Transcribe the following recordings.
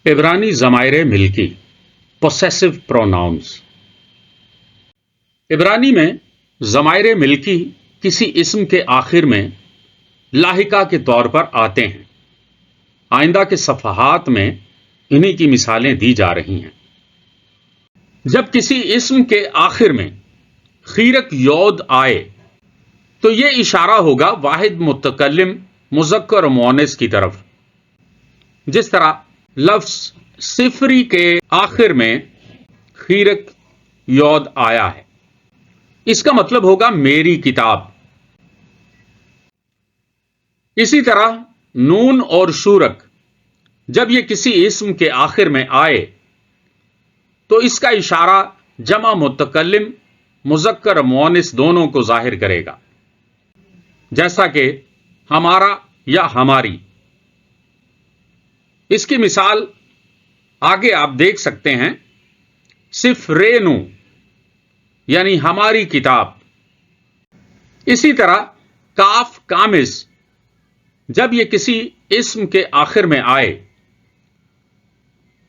عبرانی ضمائر ملکی پوسیسو پروناؤنز۔ عبرانی میں ضمائر ملکی کسی اسم کے آخر میں لاحقہ کے طور پر آتے ہیں۔ آئندہ کے صفحات میں انہی کی مثالیں دی جا رہی ہیں۔ جب کسی اسم کے آخر میں خیرک یود آئے تو یہ اشارہ ہوگا واحد متکلم مذکر و مؤنث کی طرف، جس طرح لفظ صفری کے آخر میں خیرک یود آیا ہے۔ اس کا مطلب ہوگا میری کتاب۔ اسی طرح نون اور شورک جب یہ کسی اسم کے آخر میں آئے تو اس کا اشارہ جمع متکلم مذکر مؤنث دونوں کو ظاہر کرے گا، جیسا کہ ہمارا یا ہماری۔ اس کی مثال آگے آپ دیکھ سکتے ہیں، سفرینو یعنی ہماری کتاب۔ اسی طرح کاف کامس جب یہ کسی اسم کے آخر میں آئے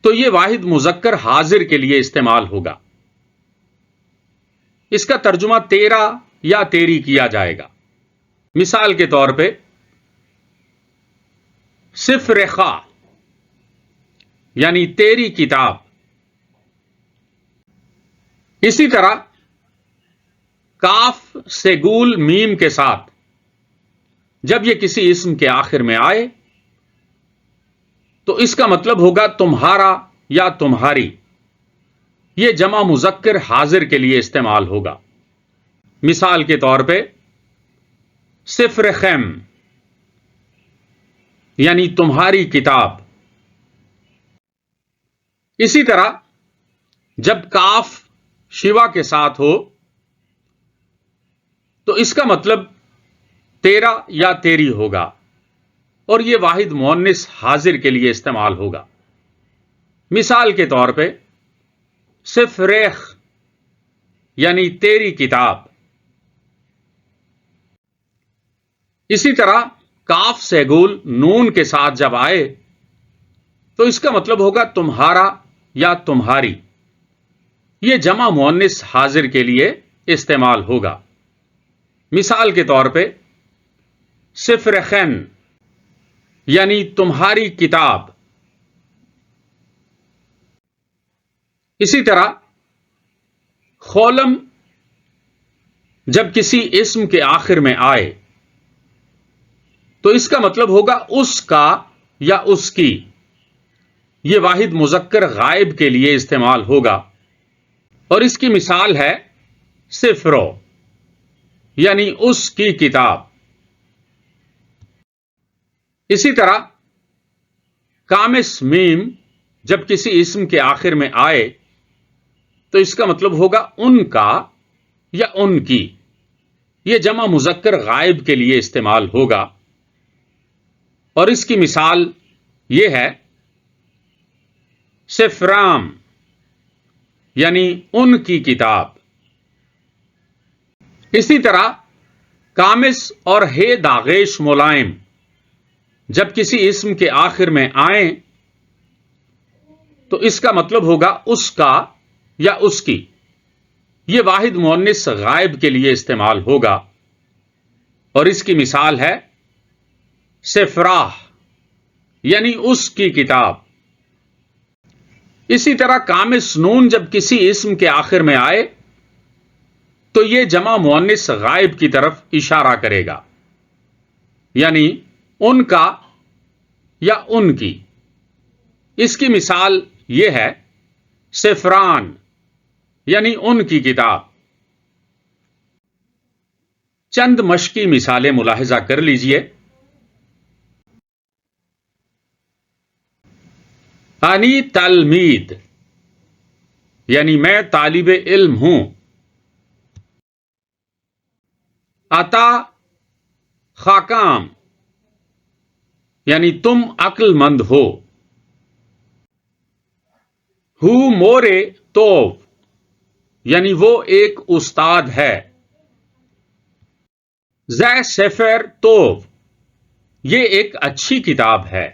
تو یہ واحد مذکر حاضر کے لیے استعمال ہوگا۔ اس کا ترجمہ تیرا یا تیری کیا جائے گا۔ مثال کے طور پہ سفرخا یعنی تیری کتاب۔ اسی طرح کاف سے گول میم کے ساتھ جب یہ کسی اسم کے آخر میں آئے تو اس کا مطلب ہوگا تمہارا یا تمہاری۔ یہ جمع مذکر حاضر کے لیے استعمال ہوگا۔ مثال کے طور پہ سفرخم یعنی تمہاری کتاب۔ اسی طرح جب کاف شیوا کے ساتھ ہو تو اس کا مطلب تیرا یا تیری ہوگا، اور یہ واحد مؤنث حاضر کے لیے استعمال ہوگا۔ مثال کے طور پہ سفریخ یعنی تیری کتاب۔ اسی طرح کاف سے گول نون کے ساتھ جب آئے تو اس کا مطلب ہوگا تمہارا یا تمہاری۔ یہ جمع مؤنث حاضر کے لیے استعمال ہوگا۔ مثال کے طور پہ سفرخن یعنی تمہاری کتاب۔ اسی طرح خولم جب کسی اسم کے آخر میں آئے تو اس کا مطلب ہوگا اس کا یا اس کی۔ یہ واحد مذکر غائب کے لیے استعمال ہوگا، اور اس کی مثال ہے سفرو یعنی اس کی کتاب۔ اسی طرح کامس میم جب کسی اسم کے آخر میں آئے تو اس کا مطلب ہوگا ان کا یا ان کی۔ یہ جمع مذکر غائب کے لیے استعمال ہوگا، اور اس کی مثال یہ ہے سفرام یعنی ان کی کتاب۔ اسی طرح کامس اور ہے داغیش ملائم جب کسی اسم کے آخر میں آئیں تو اس کا مطلب ہوگا اس کا یا اس کی۔ یہ واحد مؤنث غائب کے لیے استعمال ہوگا، اور اس کی مثال ہے سفراہ یعنی اس کی کتاب۔ اسی طرح کامس نون جب کسی اسم کے آخر میں آئے تو یہ جمع مؤنث غائب کی طرف اشارہ کرے گا، یعنی ان کا یا ان کی۔ اس کی مثال یہ ہے سفران یعنی ان کی کتاب۔ چند مشقی مثالیں ملاحظہ کر لیجئے۔ انی تلمید یعنی میں طالب علم ہوں۔ اتا خاکام یعنی تم عقل مند ہو۔ ہو مورے توف یعنی وہ ایک استاد ہے۔ زے سفر توف یہ ایک اچھی کتاب ہے۔